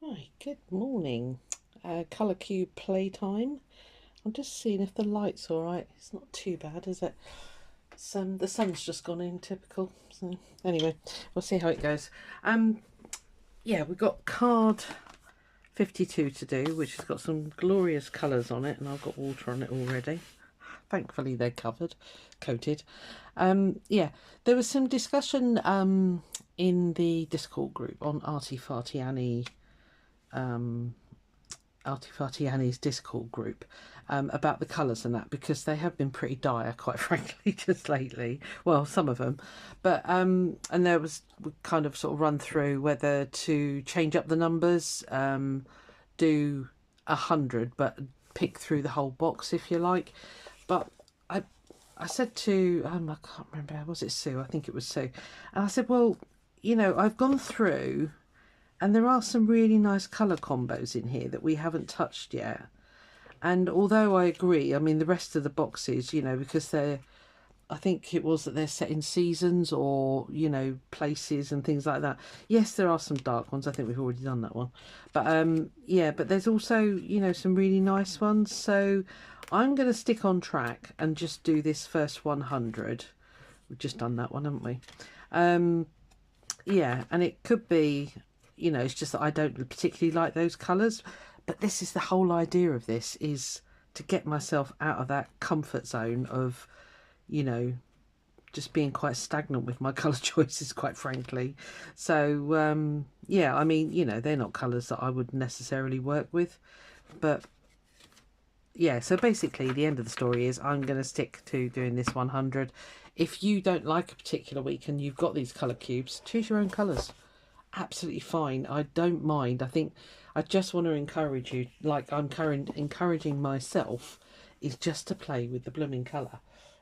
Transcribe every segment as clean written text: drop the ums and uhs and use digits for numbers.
Hi, good morning. Colour Cube playtime. I'm just seeing if the light's alright. It's not too bad, is it? The sun's just gone in, typical. So anyway, we'll see how it goes. Yeah, we've got card 52 to do, which has got some glorious colours on it, and I've got water on it already. Thankfully they're coated. Yeah, there was some discussion in the Discord group on Arty Farty Annie Arty Annie's Discord group about the colours and that, because they have been pretty dire, quite frankly, just lately. Well, some of them, but and there was, we kind of sort of run through whether to change up the numbers, do 100, but pick through the whole box if you like. But I said to I can't remember, was it Sue? I think it was Sue, and I said, well, you know, I've gone through and there are some really nice colour combos in here that we haven't touched yet. And although I agree, I mean, the rest of the boxes, you know, because they're, I think it was that they're set in seasons or, you know, places and things like that. Yes, there are some dark ones. I think we've already done that one. But yeah, but there's also, you know, some really nice ones. So I'm going to stick on track and just do this first 100. We've just done that one, haven't we? Yeah, and it could be, you know, it's just that I don't particularly like those colours. But this is the whole idea of this, is to get myself out of that comfort zone of, you know, just being quite stagnant with my colour choices, quite frankly. So, yeah, I mean, you know, they're not colours that I would necessarily work with. But, yeah, so basically the end of the story is I'm going to stick to doing this 100. If you don't like a particular week and you've got these colour cubes, choose your own colours. Absolutely fine. I don't mind. I think I just want to encourage you, like I'm encouraging myself, is just to play with the blooming colour.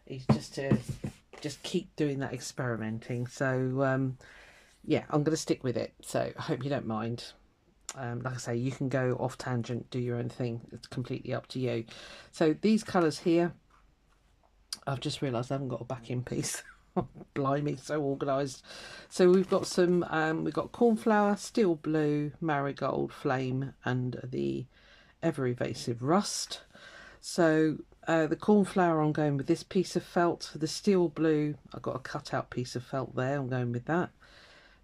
Is just to keep doing that experimenting. So yeah, I'm going to stick with it. So I hope you don't mind. Like I say, you can go off tangent, do your own thing. It's completely up to you. So these colours here, I've just realised I haven't got a backing piece. Blimey, so organised. So we've got some, we've got cornflower, steel blue, marigold, flame, and the ever evasive rust. So the cornflower, I'm going with this piece of felt. For the steel blue, I've got a cut out piece of felt there. I'm going with that.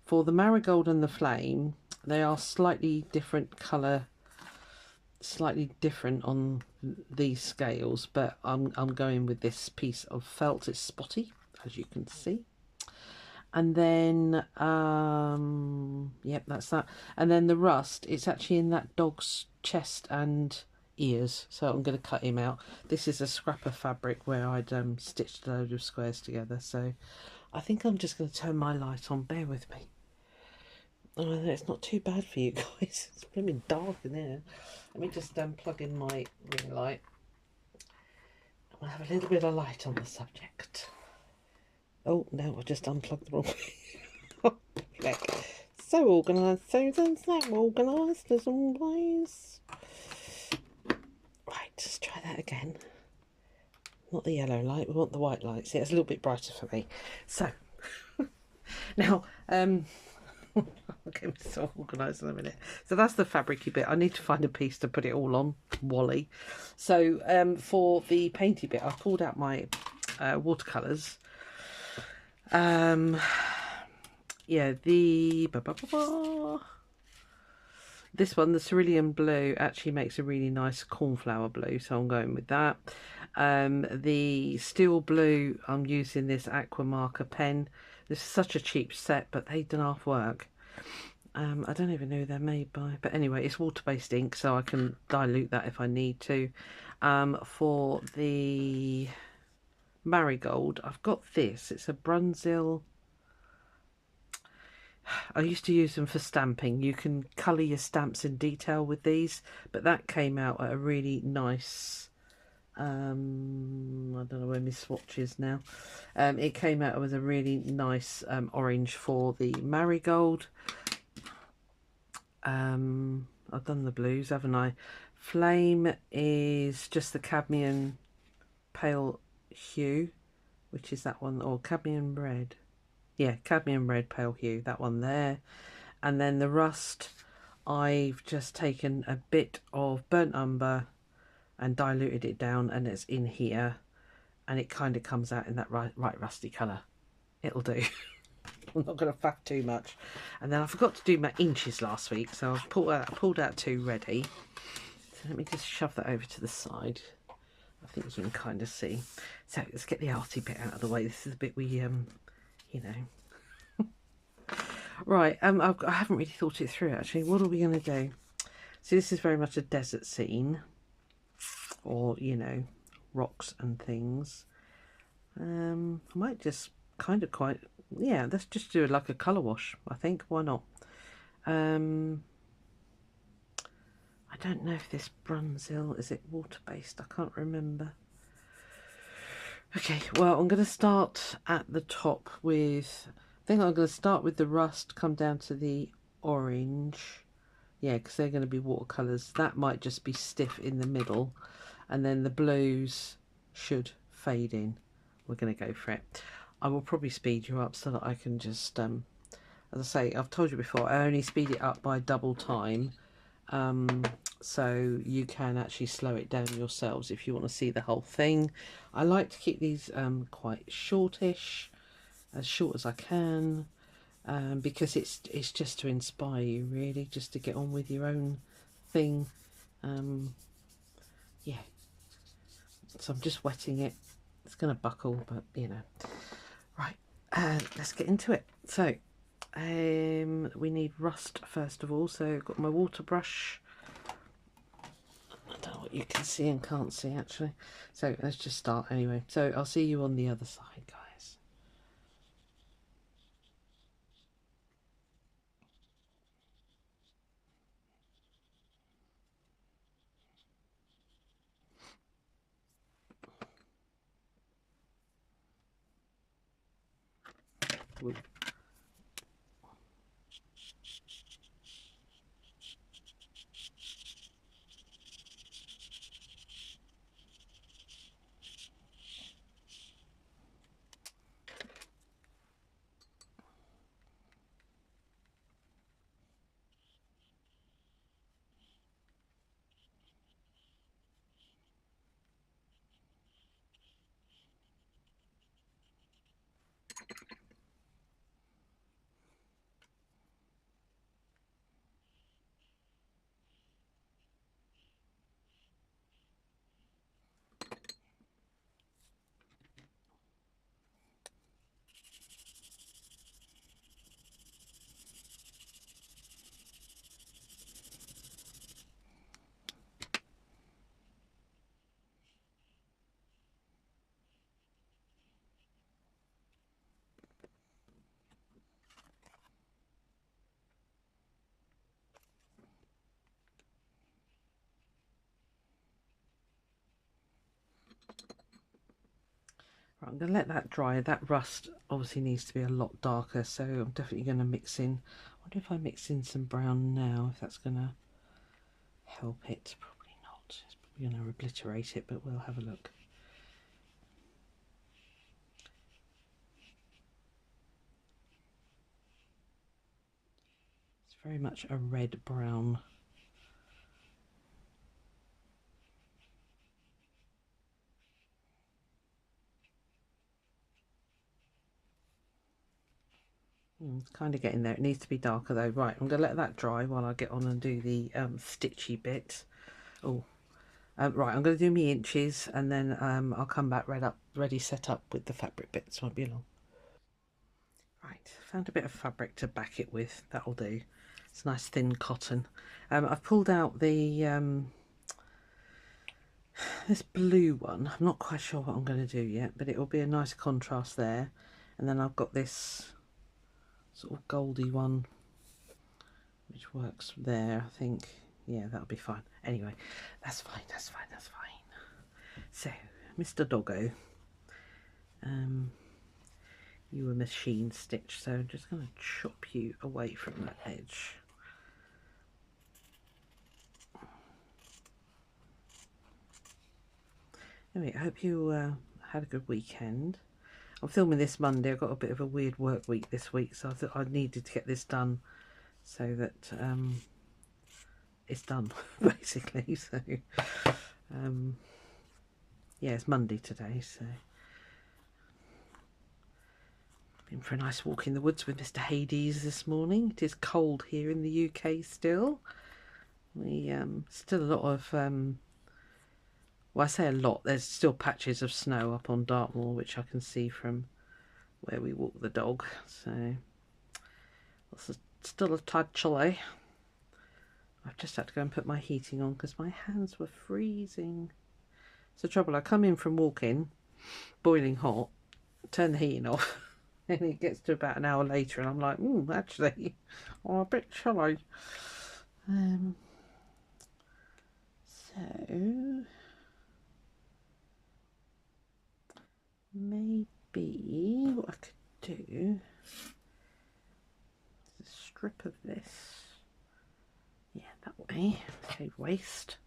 For the marigold and the flame, they are slightly different colour, slightly different on these scales, but I'm going with this piece of felt. It's spotty, as you can see. And then yep, that's that. And then the rust, it's actually in that dog's chest and ears, so I'm going to cut him out. This is a scrap of fabric where I'd stitched a load of squares together, so I think I'm just going to turn my light on. Bear with me. Oh, it's not too bad for you guys. It's blooming dark in here. Let me just plug in my ring light. I'll have a little bit of light on the subject. Oh no, I just unplugged the wrong way. So organised, Susan, so organised as always. Right, just try that again. Not the yellow light, we want the white light. See, it's a little bit brighter for me. So, now, I'll get myself organised in a minute. So that's the fabricy bit. I need to find a piece to put it all on, Wally. So for the painty bit, I've pulled out my watercolours. Yeah, this one, the cerulean blue, actually makes a really nice cornflower blue, so I'm going with that. The steel blue, I'm using this aqua marker pen. This is such a cheap set, but they've done half work. I don't even know who they're made by, but anyway, it's water-based ink, so I can dilute that if I need to. For the marigold, I've got this. It's a Brunswick. I used to use them for stamping. You can colour your stamps in detail with these, but that came out at a really nice, I don't know where my swatch is now. It came out with a really nice orange for the marigold. I've done the blues, haven't I? Flame is just the cadmium pale hue, which is that one, or cadmium red. Yeah, cadmium red pale hue, that one there. And then the rust, I've just taken a bit of burnt umber and diluted it down, and it's in here, and it kind of comes out in that right rusty colour. It'll do. I'm not going to faff too much. And then I forgot to do my inches last week, so I've pulled out 2 ready. So let me just shove that over to the side. I think you can kind of see. So let's get the arty bit out of the way. This is the bit we, you know. Right, I haven't really thought it through actually. What are we going to do? So this is very much a desert scene, or, you know, rocks and things. I might just yeah, let's just do it like a colour wash, I think. Why not? I don't know if this Brunzil, is it water-based? I can't remember. Okay, well, I'm going to start at the top with, I think I'm going to start with the rust, come down to the orange. Yeah, because they're going to be watercolours. That might just be stiff in the middle. And then the blues should fade in. We're going to go for it. I will probably speed you up so that I can just, as I say, I've told you before, I only speed it up by double time. So you can actually slow it down yourselves if you want to see the whole thing. I like to keep these quite shortish, as short as I can, because it's just to inspire you, really, just to get on with your own thing. Yeah, so I'm just wetting it. It's going to buckle, but you know. Right, let's get into it. So we need rust first of all. So I've got my water brush. I don't know what you can see and can't see actually. So let's just start anyway. So I'll see you on the other side, guys. Ooh. Right, I'm going to let that dry. That rust obviously needs to be a lot darker, so I'm definitely going to mix in. I wonder if I mix in some brown now, if that's going to help it. Probably not. It's probably going to obliterate it, but we'll have a look. It's very much a red brown. It's kind of getting there. It needs to be darker though. Right, I'm going to let that dry while I get on and do the stitchy bit. Oh, right, I'm going to do my inches, and then I'll come back ready set up with the fabric bits. Won't be long. Right, found a bit of fabric to back it with. That'll do. It's nice thin cotton. I've pulled out the this blue one. I'm not quite sure what I'm going to do yet, but it will be a nice contrast there. And then I've got this sort of goldy one, which works there, I think. Yeah, that'll be fine. Anyway, that's fine, that's fine, that's fine. So, Mr. Doggo, you were machine stitched, so I'm just going to chop you away from that edge. Anyway, I hope you had a good weekend. I'm filming this Monday. I've got a bit of a weird work week this week, so I thought I needed to get this done so that it's done basically. So yeah, it's Monday today, so been for a nice walk in the woods with Mr. Hades this morning. It is cold here in the UK still. We still a lot of well, I say a lot, there's still patches of snow up on Dartmoor, which I can see from where we walk the dog, so it's still a tad chilly. I've just had to go and put my heating on because my hands were freezing. It's the trouble, I come in from walking, boiling hot, turn the heating off, and it gets to about an hour later and I'm like, actually, I'm a bit chilly. So maybe what I could do is a strip of this, yeah, that way, save waste.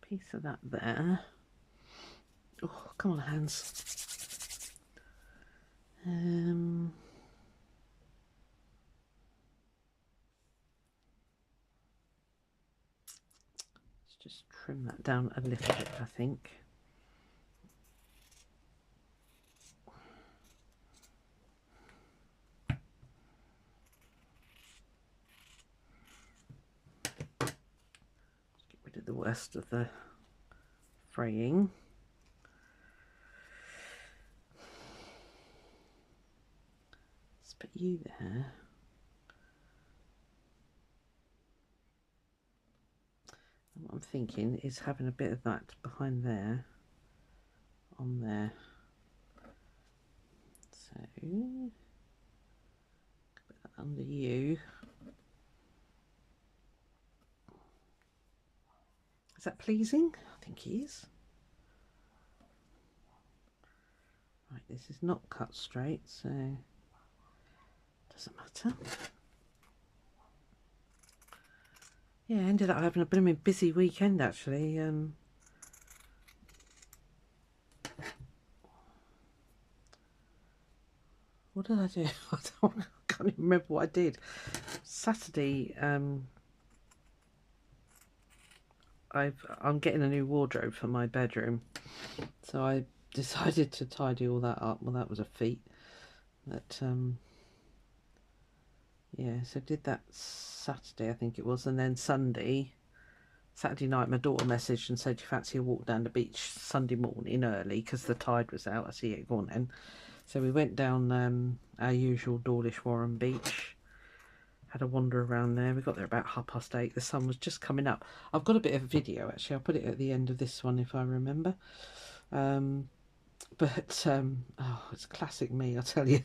Piece of that there. Oh, come on, hands. Let's just trim that down a little bit, I think. Get rid of the worst of the fraying. Let's put you there. And what I'm thinking is having a bit of that behind there, on there. So, put that under you. Is that pleasing? I think it is. Right, this is not cut straight, so doesn't matter. Yeah, I ended up having a blooming busy weekend actually. What did I do? I can't even remember what I did. Saturday, I'm getting a new wardrobe for my bedroom, so I decided to tidy all that up. Well, that was a feat. But yeah, so did that Saturday, I think it was, and then Saturday night, my daughter messaged and said, "Do you fancy a walk down the beach Sunday morning early?" Because the tide was out. I see it, go on then. So we went down our usual Dawlish Warren beach, had a wander around there. We got there about 8:30. The sun was just coming up. I've got a bit of a video actually. I'll put it at the end of this one if I remember. But oh, it's classic me, I tell you.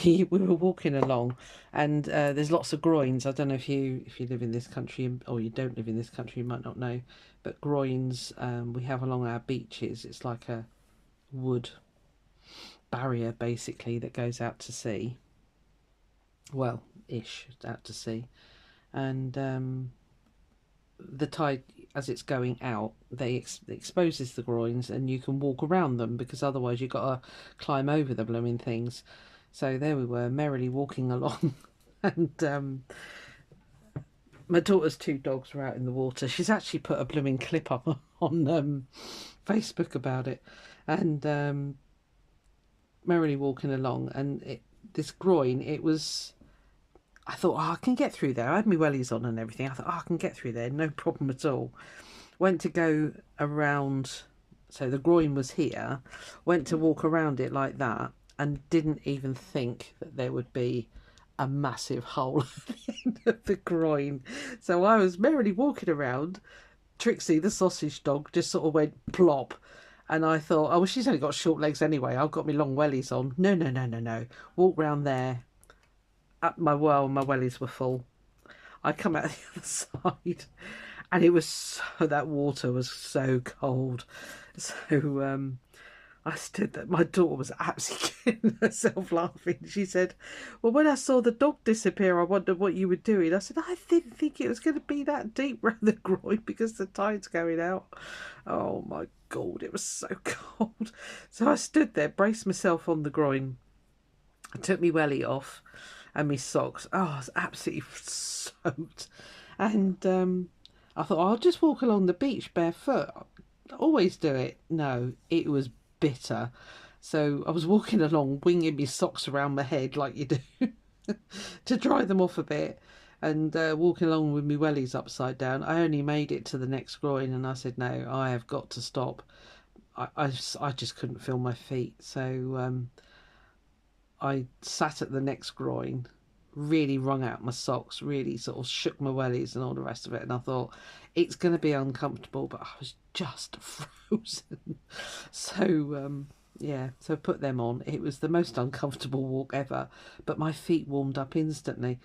We were walking along, and there's lots of groins. I don't know if you live in this country or you don't live in this country, you might not know, but groins we have along our beaches. It's like a wood barrier basically that goes out to sea. Well, ish out to sea, and the tide, as it's going out, it exposes the groins, and you can walk around them because otherwise you've got to climb over the blooming things. So there we were, merrily walking along, and my daughter's 2 dogs were out in the water. She's actually put a blooming clip up on Facebook about it, and merrily walking along, and this groin, it was, I thought, oh, I can get through there. I had my wellies on and everything. I thought, oh, I can get through there, no problem at all. Went to go around, so the groin was here, went to walk around it like that, and didn't even think that there would be a massive hole at the end of the groin. So I was merrily walking around. Trixie, the sausage dog, just sort of went plop. And I thought, oh, well, she's only got short legs anyway. I've got my long wellies on. No, no, no, no, no. Walk round there. At my wellies were full. I come out the other side, and it was so, that water was so cold. So I stood there. My daughter was absolutely killing herself laughing. She said, "Well, when I saw the dog disappear, I wondered what you were doing." I said, "I didn't think it was going to be that deep round the groin because the tide's going out." Oh my God, it was so cold. So I stood there, braced myself on the groin, I took my welly off and my socks. Oh, I was absolutely soaked. And I thought, I'll just walk along the beach barefoot. I always do it. No, it was bitter. So I was walking along, winging my socks around my head like you do to dry them off a bit, and walking along with my wellies upside down. I only made it to the next groin, and I said, no, I have got to stop. I just couldn't feel my feet. So I sat at the next groin, really wrung out my socks, really sort of shook my wellies and all the rest of it. And I thought, it's going to be uncomfortable, but I was just frozen. So yeah, so put them on. It was the most uncomfortable walk ever, but my feet warmed up instantly.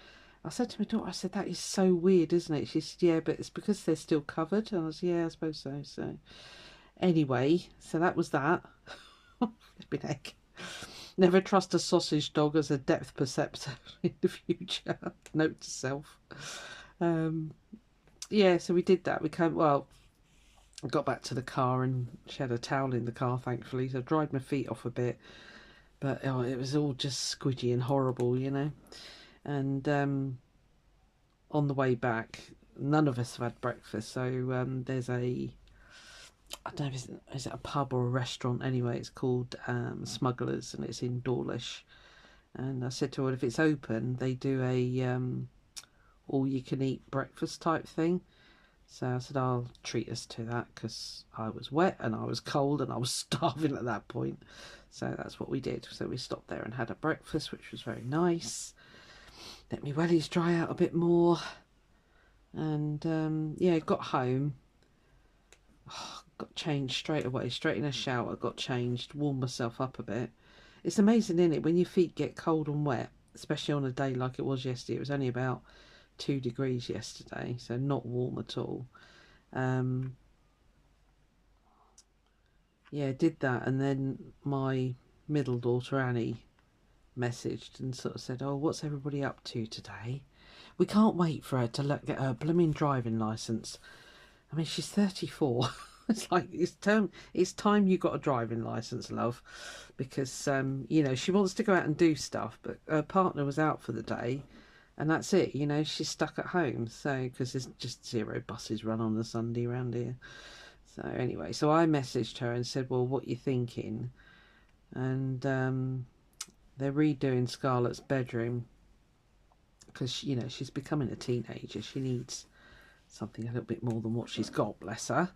I said to my daughter, I said, that is so weird, isn't it? She said, yeah, but it's because they're still covered. And I was, yeah, I suppose so. So anyway, so that was that. Flipping heck. Never trust a sausage dog as a depth perceptor in the future. Note to self. Yeah, so we did that. We came, well, I got back to the car and she had a towel in the car, thankfully. So I dried my feet off a bit. But oh, it was all just squidgy and horrible, you know. And on the way back, none of us have had breakfast. So there's a, I don't know if is it a pub or a restaurant anyway. It's called Smugglers, and it's in Dawlish. And I said to her, if it's open, they do a all-you-can-eat breakfast type thing. So I said, I'll treat us to that, because I was wet and I was cold and I was starving at that point. So that's what we did. So we stopped there and had a breakfast, which was very nice. Let me wellies dry out a bit more. And yeah, got home. Oh, got changed straight away, straight in a shower, got changed, warmed myself up a bit. It's amazing, isn't it, when your feet get cold and wet, especially on a day like it was yesterday. It was only about 2 degrees yesterday, so not warm at all. Yeah, did that, and then my middle daughter Annie messaged and sort of said, oh, what's everybody up to today? We can't wait for her to get her blooming driving licence. I mean, she's 34. It's like, it's time you got a driving licence, love, because you know, she wants to go out and do stuff, but her partner was out for the day, and that's it. You know, she's stuck at home. So because there's just 0 buses run on a Sunday around here. So anyway, so I messaged her and said, well, what you thinking? And they're redoing Scarlett's bedroom, because you know, she's becoming a teenager. She needs something a little bit more than what she's got, bless her.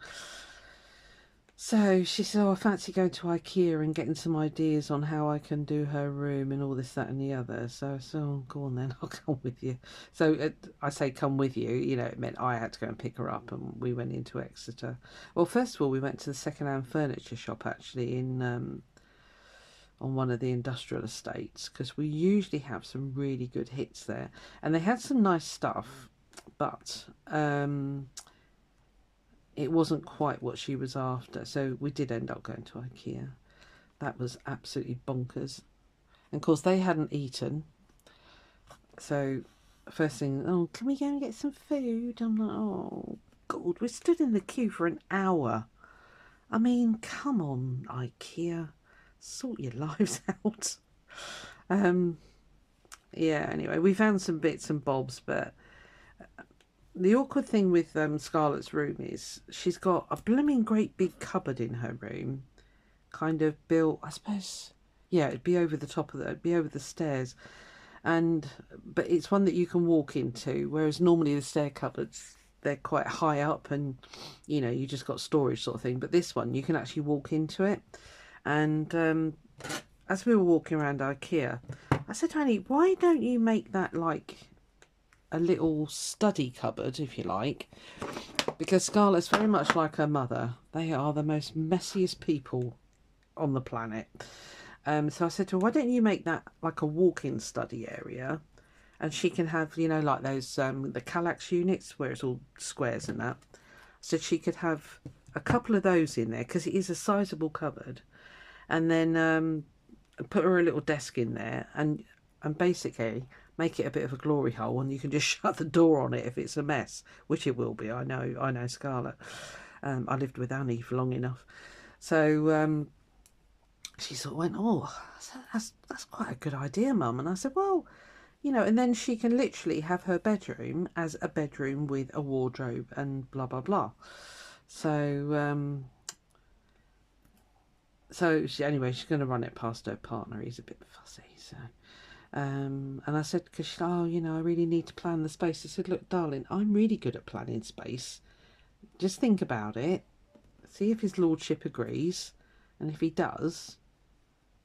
So she said, oh, I fancy going to IKEA and getting some ideas on how I can do her room and all this, that and the other. So oh, go on then, I'll come with you. So I say come with you, you know, it meant I had to go and pick her up, and we went into Exeter. Well, first of all, we went to the second-hand furniture shop, actually, in on one of the industrial estates, because we usually have some really good hits there. And they had some nice stuff, but it wasn't quite what she was after, so we did end up going to IKEA. That was absolutely bonkers. And of course, they hadn't eaten, so first thing, oh, can we go and get some food? I'm like, oh God, we stood in the queue for an hour. I mean, come on, IKEA, sort your lives out. Yeah, anyway, we found some bits and bobs, but the awkward thing with Scarlett's room is she's got a blooming great big cupboard in her room, kind of built, I suppose, yeah, it'd be over the top of it'd be over the stairs, but it's one that you can walk into, whereas normally the stair cupboards, they're quite high up, and you know, you just got storage sort of thing. But this one, you can actually walk into it. And as we were walking around IKEA, I said to Annie, why don't you make that like a little study cupboard, if you like, because Scarlett's very much like her mother. They are the most messiest people on the planet. So I said to her, why don't you make that like a walk-in study area, and she can have, you know, like those the Kallax units where it's all squares and that. So she could have a couple of those in there, because it is a sizable cupboard, and then put her a little desk in there, and basically make it a bit of a glory hole, and you can just shut the door on it if it's a mess, which it will be. I know Scarlett. I lived with Annie for long enough. So she sort of went, oh, that's quite a good idea, Mum. And I said, well, you know, and then she can literally have her bedroom as a bedroom with a wardrobe and blah, blah, blah. So, anyway, she's going to run it past her partner. He's a bit fussy, so. And I said, because she said, oh, you know, I really need to plan the space. I said, look, darling, I'm really good at planning space. Just think about it. See if his lordship agrees. And if he does,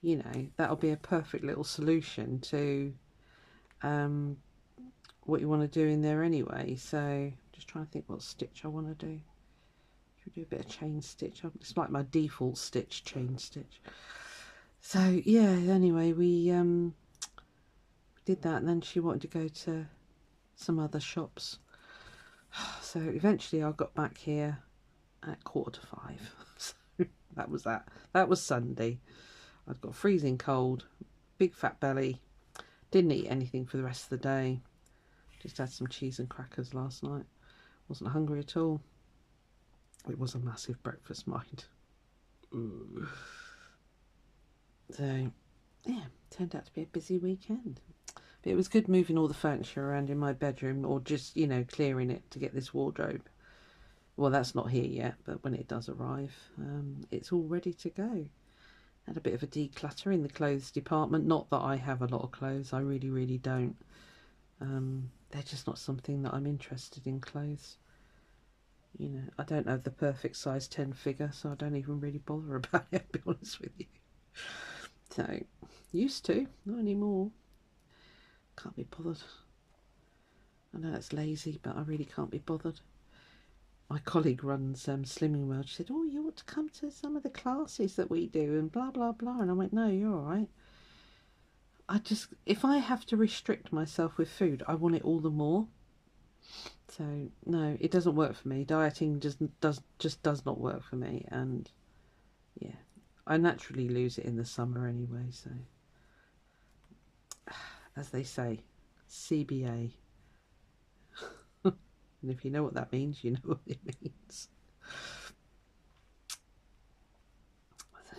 you know, that'll be a perfect little solution to what you want to do in there anyway. So just trying to think what stitch I want to do. Should we do a bit of chain stitch? It's like my default stitch, chain stitch. So yeah, anyway, we did that, and then she wanted to go to some other shops. So eventually I got back here at 4:45. So that was that. That was Sunday. I'd got freezing cold, big fat belly, didn't eat anything for the rest of the day. Just had some cheese and crackers last night. Wasn't hungry at all. It was a massive breakfast, mind. Ooh. So yeah, turned out to be a busy weekend. But it was good moving all the furniture around in my bedroom, or just, you know, clearing it to get this wardrobe. Well, that's not here yet, but when it does arrive, it's all ready to go. Had a bit of a declutter in the clothes department. Not that I have a lot of clothes, I really, really don't. They're just not something that I'm interested in, clothes. You know, I don't have the perfect size 10 figure, so I don't even really bother about it, to be honest with you. So, used to, not anymore. Can't be bothered. I know it's lazy, but I really can't be bothered. My colleague runs Slimming World. She said, oh, you ought to come to some of the classes that we do and blah, blah, blah. And I went, no, you're all right. If I have to restrict myself with food, I want it all the more. So, no, it doesn't work for me. Dieting just does not work for me. And, yeah, I naturally lose it in the summer anyway, so. As they say, CBA. And if you know what that means, you know what it means. So,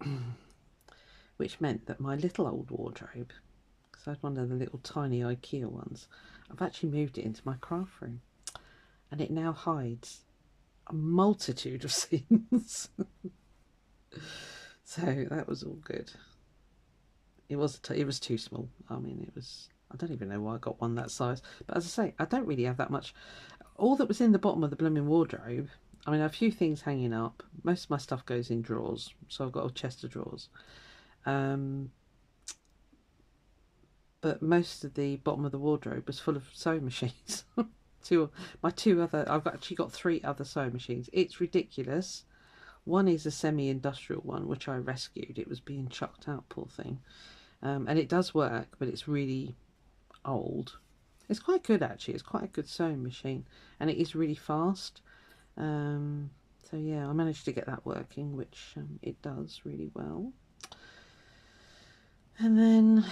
yeah. Which meant that my little old wardrobe, because I had one of the little tiny IKEA ones, I've actually moved it into my craft room. And it now hides a multitude of seams. So that was all good. It was too small. I mean, I don't even know why I got one that size. But as I say, I don't really have that much. All that was in the bottom of the blooming wardrobe, I mean, a few things hanging up. Most of my stuff goes in drawers. So I've got a chest of drawers. But most of the bottom of the wardrobe was full of sewing machines. I've actually got 3 other sewing machines. It's ridiculous. One is a semi-industrial one, which I rescued. It was being chucked out, poor thing. And it does work, but it's really old. It's quite good, actually. It's quite a good sewing machine, and it is really fast. So yeah, I managed to get that working, which it does really well. And then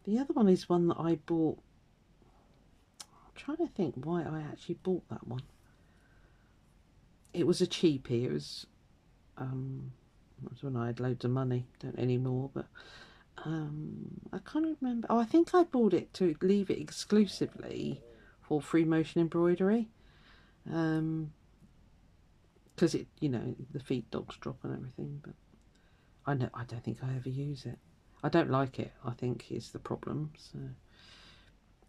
the other one is one that I bought. I'm trying to think why I actually bought that one. It was a cheapie. It was when I had loads of money. Don't anymore, but I can't remember. Oh, I think I bought it to leave it exclusively for free motion embroidery. Because it, you know, the feet dogs drop and everything. But I don't think I ever use it. I don't like it, I think, is the problem. So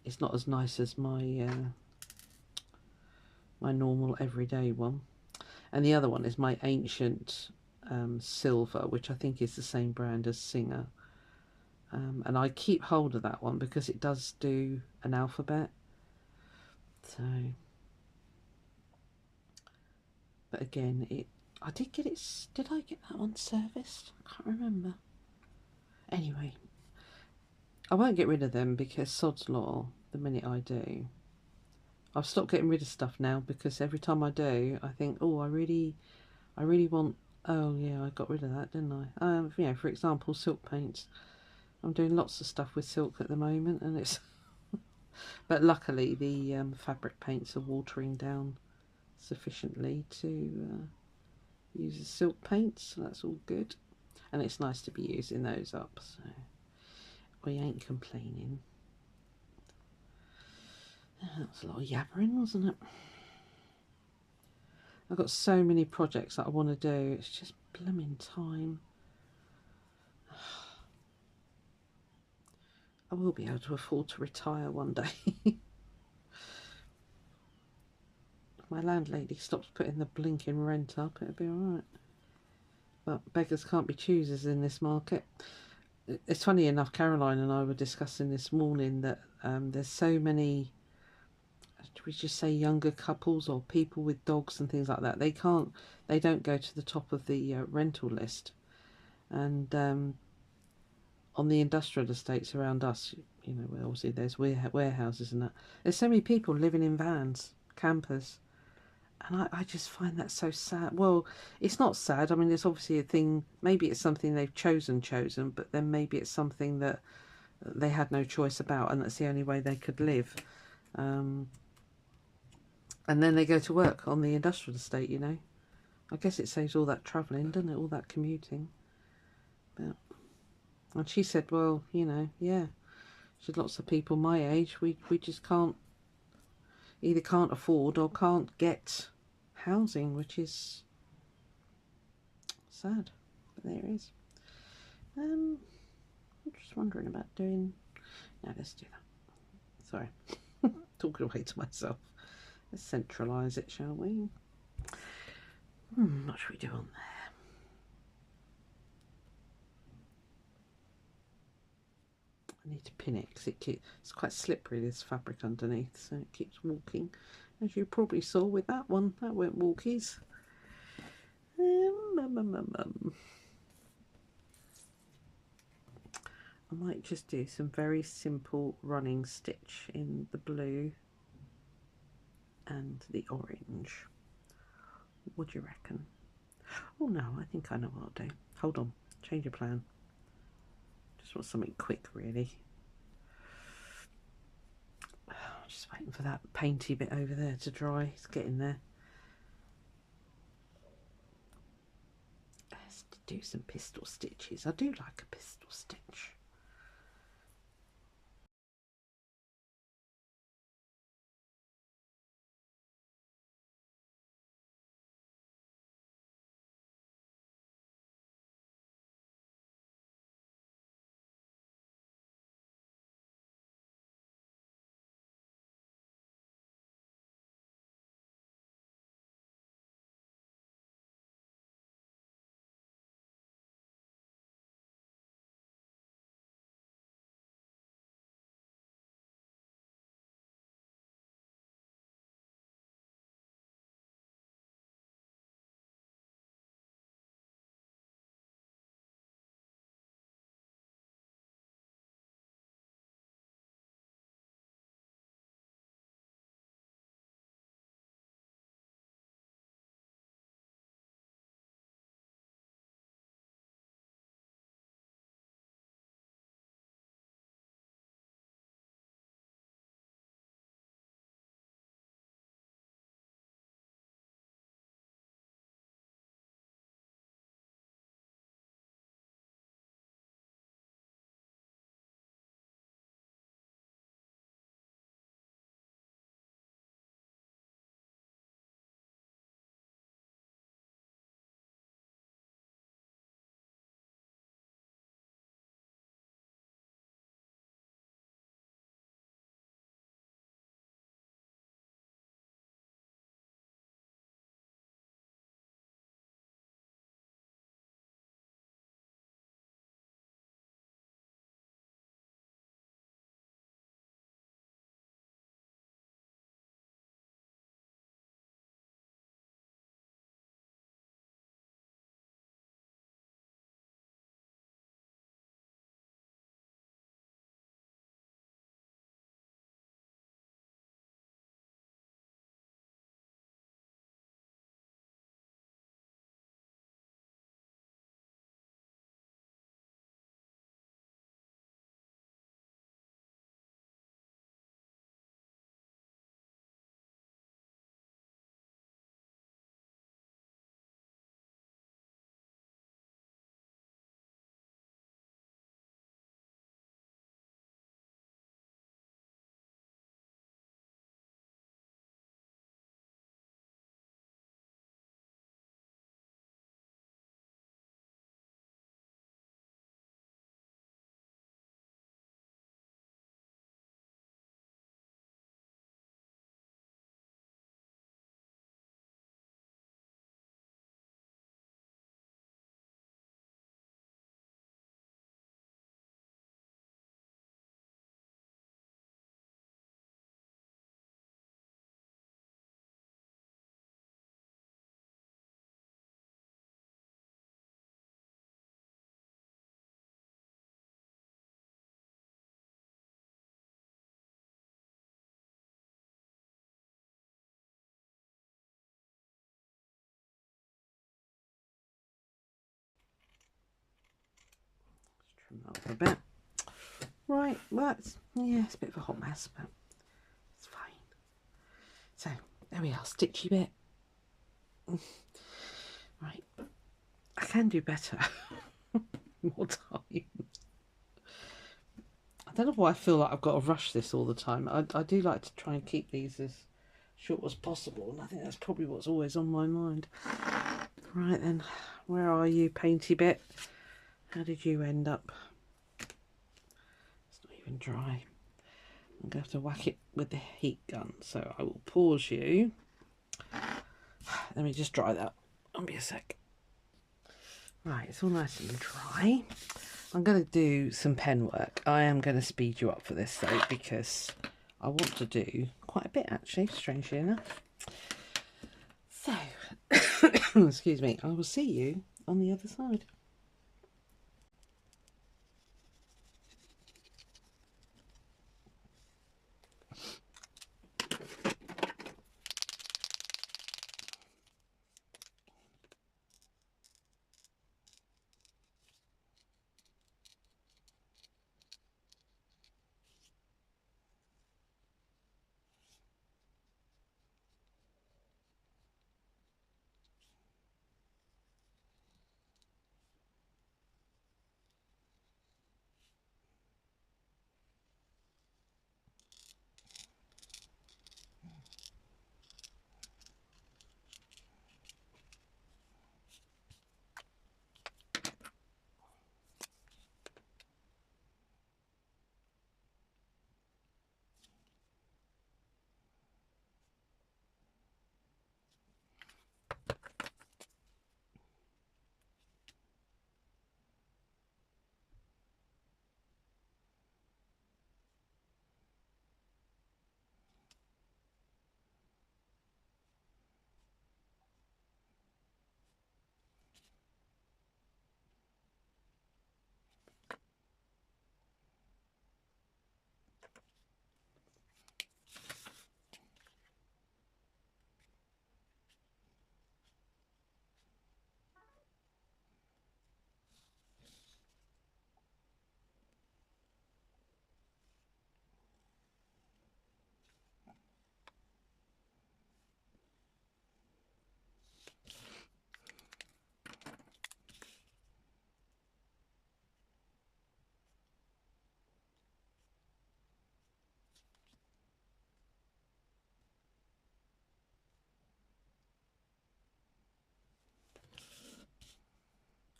it's not as nice as my my normal everyday one. And the other one is my ancient silver, which I think is the same brand as Singer. And I keep hold of that one because it does do an alphabet. So, but again, I did get it. Did I get that one serviced? I can't remember. Anyway, I won't get rid of them because sod's law. The minute I do, I've stopped getting rid of stuff now because every time I do, I think, oh, I really want. Oh yeah, I got rid of that, didn't I? You know, for example, silk paints. I'm doing lots of stuff with silk at the moment, and it's. But luckily, the fabric paints are watering down sufficiently to Uses silk paints, so that's all good. And it's nice to be using those up, so we ain't complaining. That was a lot of yabbering, wasn't it? I've got so many projects that I want to do. It's just blooming time. I will be able to afford to retire one day. If my landlady stops putting the blinking rent up, it'll be alright. But beggars can't be choosers in this market. It's funny enough, Caroline and I were discussing this morning that there's so many, we just say younger couples or people with dogs and things like that. They don't go to the top of the rental list. And on the industrial estates around us, you know, where obviously there's warehouses and that, there's so many people living in vans, campers. And I just find that so sad. Well, it's not sad. I mean, there's obviously a thing, maybe it's something they've chosen, but then maybe it's something that they had no choice about, and that's the only way they could live. And then they go to work on the industrial estate, you know. I guess it saves all that travelling, doesn't it? All that commuting. But, and she said, well, you know, yeah. She said, lots of people my age, we just either can't afford or can't get housing, which is sad. But there it is. I'm just wondering about doing... No, let's do that. Sorry. Talking away to myself. Let's centralise it, shall we? What should we do on there? I need to pin it because it's quite slippery, this fabric underneath, so it keeps walking. As you probably saw with that one, that went walkies. I might just do some very simple running stitch in the blue and the orange. What do you reckon? Oh no, I think I know what I'll do. Hold on, change of plan. Just want something quick, really. Just waiting for that painty bit over there to dry. It's getting there. Let's do some pistol stitches. I do like a pistol stitch. that a bit. Right, well, yeah, it's a bit of a hot mess, but it's fine. So, there we are, stitchy bit. Right, I can do better. More time. I don't know why I feel like I've got to rush this all the time. I do like to try and keep these as short as possible, and I think that's probably what's always on my mind. Right then, where are you, painty bit? How did you end up? It's not even dry. I'm going to have to whack it with the heat gun, so I will pause you. Let me just dry that. I'll be a sec. Right, it's all nice and dry. I'm going to do some pen work. I am going to speed you up for this though, because I want to do quite a bit actually, strangely enough. So, excuse me, I will see you on the other side.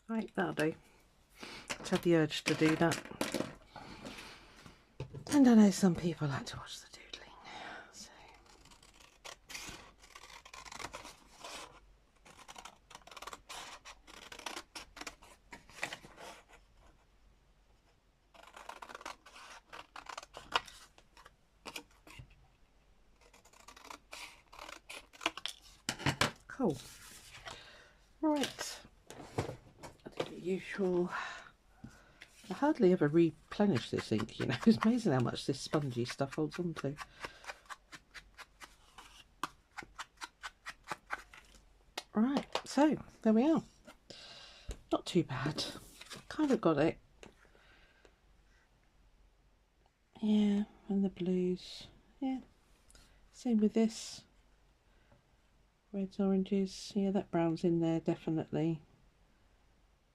Right, that'll do. Just had the urge to do that. And I know some people like to watch the doodling. So. Cool. Right. I do the usual. I hardly ever replenish this ink, you know. It's amazing how much this spongy stuff holds on to. Right, so there we are. Not too bad. Kind of got it. Yeah, and the blues. Yeah. Same with this. Reds, oranges. Yeah, that brown's in there definitely.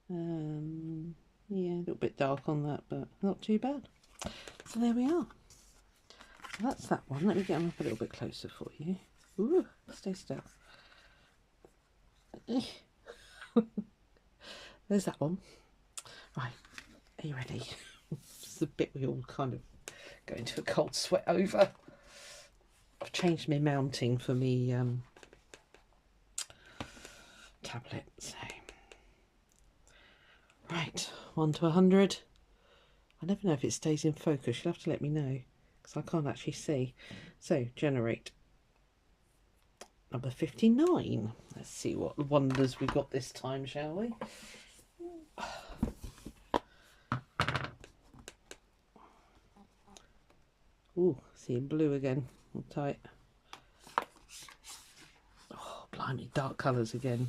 Yeah, a little bit dark on that, but not too bad. So there we are. So that's that one. Let me get them up a little bit closer for you. Ooh, stay still. There's that one. Right, are you ready? It's the bit we all kind of go into a cold sweat over. I've changed my mounting for me tablet. So. Right, 1 to 100. I never know if it stays in focus. You'll have to let me know, because I can't actually see. So, generate. Number 59. Let's see what wonders we got this time, shall we? Ooh, seeing blue again. Hold tight. Oh, blimey, dark colours again.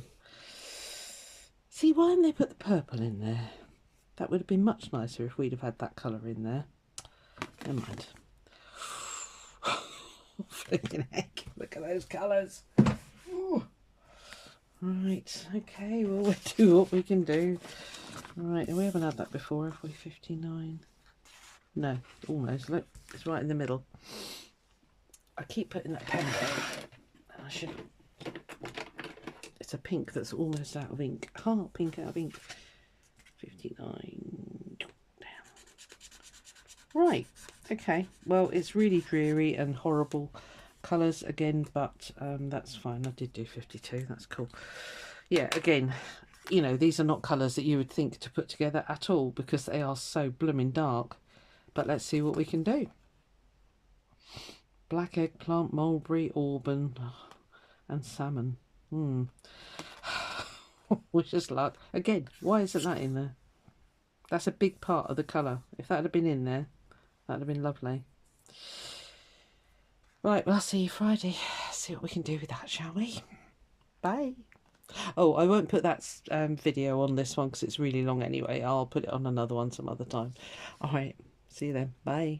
See, why didn't they put the purple in there? That would have been much nicer if we'd have had that colour in there. Never mind. Flipping heck, look at those colours. Ooh. Right, okay, well, we'll do what we can do. Right, we haven't had that before, have we? 59. No, almost. Look, it's right in the middle. I keep putting that pen down. I should. It's a pink that's almost out of ink. Oh, pink out of ink. 59. Right, okay. Well, it's really dreary and horrible colours again, but that's fine. I did do 52. That's cool. Yeah, again, you know, these are not colours that you would think to put together at all because they are so blooming dark. But let's see what we can do. Black eggplant, mulberry, auburn, and salmon. Wish us luck. Again, why isn't that in there? That's a big part of the colour. If that had been in there, that would have been lovely. Right, well, I'll see you Friday. See what we can do with that, shall we? Bye. Oh, I won't put that video on this one because it's really long anyway. I'll put it on another one some other time. All right, see you then. Bye.